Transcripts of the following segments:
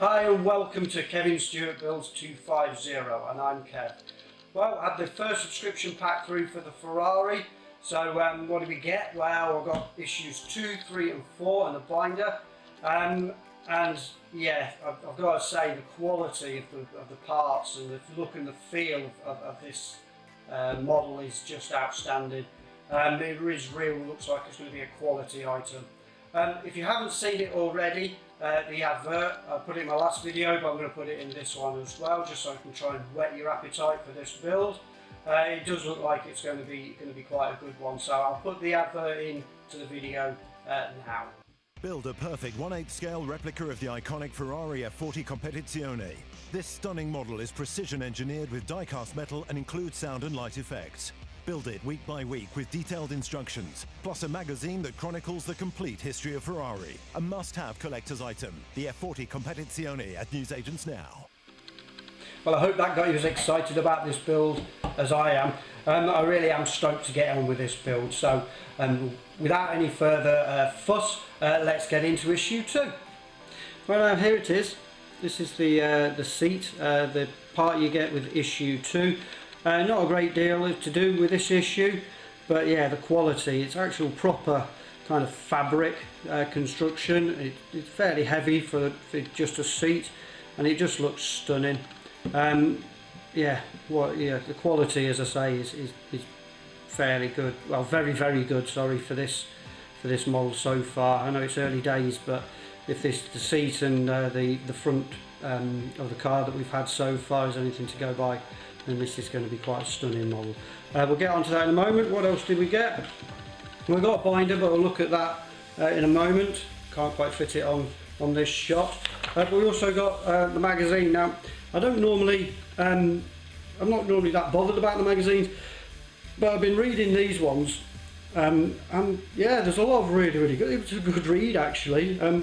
Hi and welcome to Kevin Stewart Builds 250 and I'm Kev. Well, I had the first subscription pack through for the Ferrari, so what did we get? Well, I got issues 2, 3 and 4 and a binder, and yeah, I've got to say the quality of the parts and the look and the feel of this model is just outstanding. It looks like it's going to be a quality item. If you haven't seen it already, the advert, I put it in my last video, but I'm going to put it in this one as well, just so I can try and whet your appetite for this build. It does look like it's going to be quite a good one, so I'll put the advert into the video now. Build a perfect 1/8 scale replica of the iconic Ferrari F40 Competizione. This stunning model is precision engineered with die-cast metal and includes sound and light effects. Build it week by week with detailed instructions, plus a magazine that chronicles the complete history of Ferrari. A must-have collector's item, the F40 Competizione at newsagents now. Well, I hope that got you as excited about this build as I am. I really am stoked to get on with this build, so without any further fuss, let's get into issue 2. Well, here it is. This is the seat, the part you get with issue 2. Not a great deal to do with this issue, but yeah, the quality, it's actual proper kind of fabric construction. It's fairly heavy for just a seat, and it just looks stunning. Yeah, the quality, as I say, is fairly good. Well, very good. Sorry for this model so far. I know it's early days, but if the seat and the front of the car that we've had so far is anything to go by, then this is going to be quite a stunning model. We'll get onto that in a moment. What else did we get? We got a binder, but we'll look at that in a moment. Can't quite fit it on this shot. But we also got the magazine. Now, I don't normally, I'm not normally that bothered about the magazines, but I've been reading these ones, and yeah, there's a lot of really good. It was a good read actually. I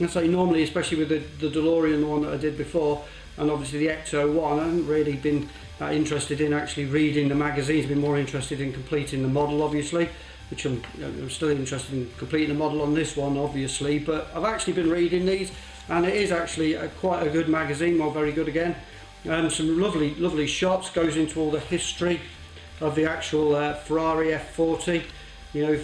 say normally, especially with the DeLorean, the one that I did before, and obviously the Ecto one, I haven't really been that interested in actually reading the magazines. Been more interested in completing the model, obviously, which I'm still interested in completing the model on this one, obviously. But I've actually been reading these, and it is actually quite a good magazine. Well, very good again. Some lovely shots. Goes into all the history of the actual Ferrari F40. You know,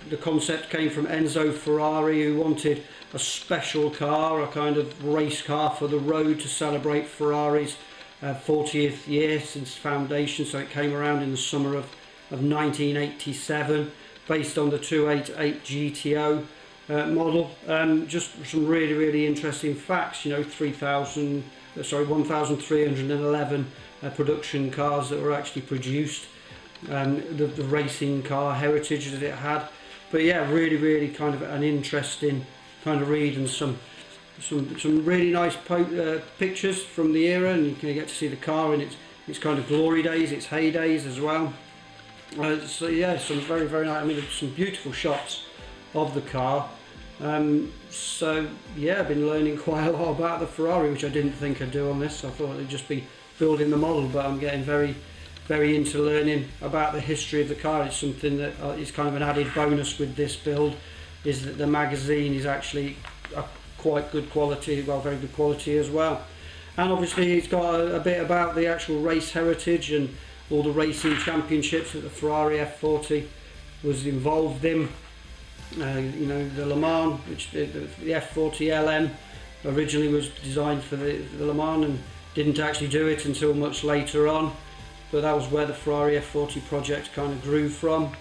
the concept came from Enzo Ferrari, who wanted a special car, a kind of race car for the road to celebrate Ferrari's 40th year since foundation. So it came around in the summer of 1987, based on the 288 GTO model. Just some really interesting facts. You know, 1,311 production cars that were actually produced. The racing car heritage that it had. But yeah, really kind of an interesting kind of read, and some really nice pictures from the era, and you can get to see the car in its kind of glory days, its heydays as well. So yeah, some very nice. I mean, some beautiful shots of the car. So yeah, I've been learning quite a lot about the Ferrari, which I didn't think I'd do on this. I thought it'd just be building the model, but I'm getting very into learning about the history of the car. It's something that is kind of an added bonus with this build, is that the magazine is actually quite good quality, well, very good quality as well. And obviously it's got a bit about the actual race heritage and all the racing championships that the Ferrari F40 was involved in. You know, the Le Mans, which the F40 LM originally was designed for the Le Mans and didn't actually do it until much later on. But that was where the Ferrari F40 project kind of grew from.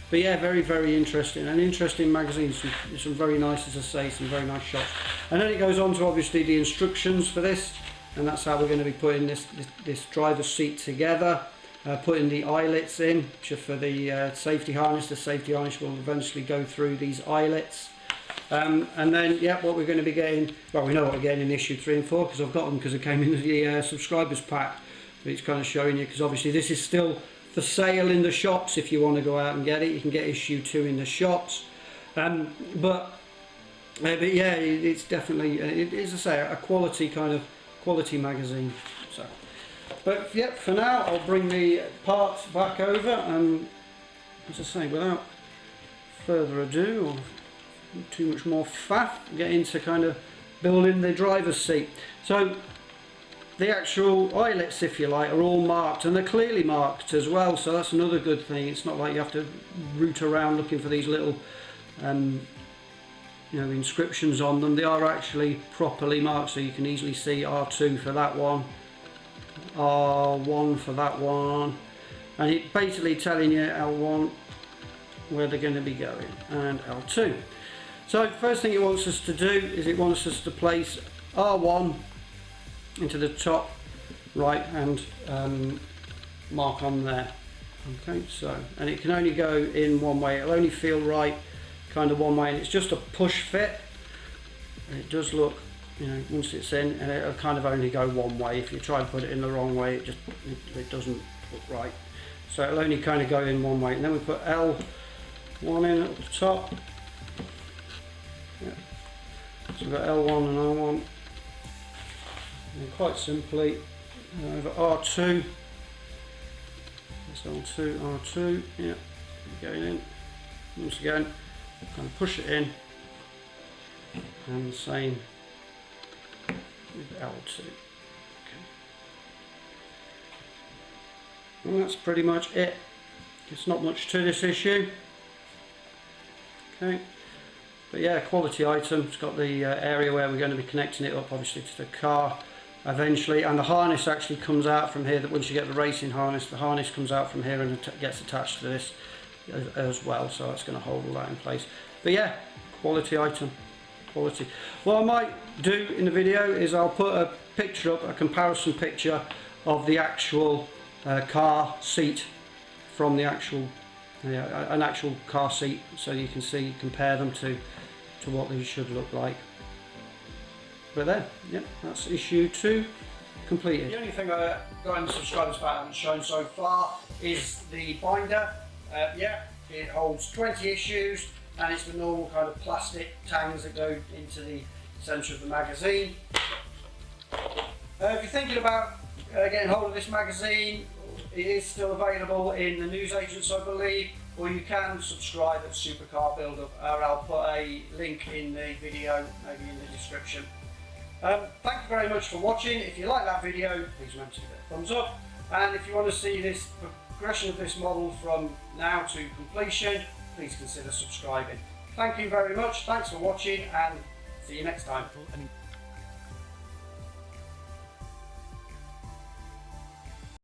But yeah, very interesting. An interesting magazine, some very nice, as I say, some very nice shots. And then it goes on to obviously the instructions for this, and that's how we're going to be putting this driver's seat together. Putting the eyelets in, which are for the safety harness. The safety harness will eventually go through these eyelets. And then, yeah, what we're going to be getting, well, we know what we're getting in issue 3 and 4, because I've got them because it came in the subscribers pack. But it's kind of showing you, because obviously this is still for sale in the shops. If you want to go out and get it, you can get issue 2 in the shops. But yeah, it's definitely, it is, as I say, a quality magazine. So, but yeah, for now I'll bring the parts back over, and as I say, without further ado, or too much more faff, get into kind of building the driver's seat. So the actual eyelets, if you like, are all marked, and they're clearly marked as well, so that's another good thing. It's not like you have to root around looking for these little inscriptions on them. They are actually properly marked, so you can easily see R2 for that one, R1 for that one, and it's basically telling you L1 where they're going to be going, and L2. So first thing it wants us to do is it wants us to place R1 into the top right hand mark on there. Okay, so, and it can only go in one way. It'll only feel right kind of one way, and it's just a push fit. And it does look, once it's in, and it'll kind of only go one way. If you try and put it in the wrong way, it doesn't look right. So it'll only kind of go in one way, and then we put L1 in at the top. Yeah. So we've got L1 and R1. And quite simply, over R2. That's L2, R2. Yeah, going in. Once again, kind of push it in, and the same with L2. Okay. And that's pretty much it. It's not much to this issue. Okay. But yeah, quality item. It's got the area where we're going to be connecting it up, obviously, to the car eventually, and the harness actually comes out from here. That once you get the racing harness, the harness comes out from here and gets attached to this as well, so that's going to hold all that in place. But yeah, quality item, quality. What I might do in the video is I'll put a picture up, a comparison picture of the actual car seat from the actual an actual car seat, so you can see, compare them to what these should look like. But there, yeah, that's issue 2 completed. The only thing I got in the subscribers pack I haven't shown so far is the binder. Yeah, it holds 20 issues, and it's the normal kind of plastic tangs that go into the centre of the magazine. If you're thinking about getting hold of this magazine, it is still available in the newsagents, I believe, or you can subscribe at Supercar Builder, or I'll put a link in the video, maybe in the description. Thank you very much for watching. If you like that video, please remember to give it a thumbs up, and if you want to see this progression of this model from now to completion, please consider subscribing. Thank you very much, thanks for watching, and see you next time.